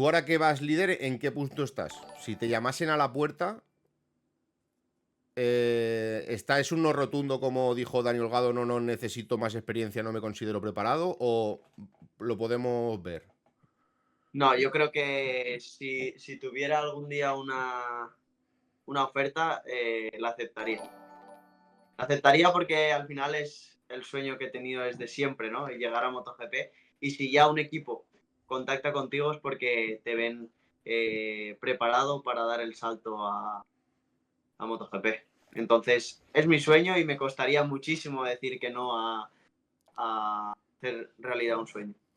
tú ahora que vas líder, ¿en qué punto estás? Si te llamasen a la puerta, ¿es un no rotundo como dijo Dani Holgado, no, no necesito más experiencia, no me considero preparado? ¿O lo podemos ver? No, yo creo que si tuviera algún día una oferta, la aceptaría. La aceptaría porque al final es el sueño que he tenido desde siempre, ¿no? Y llegar a MotoGP. Y si ya un equipo contacta contigo es porque te ven preparado para dar el salto a MotoGP. Entonces, es mi sueño y me costaría muchísimo decir que no a hacer realidad un sueño.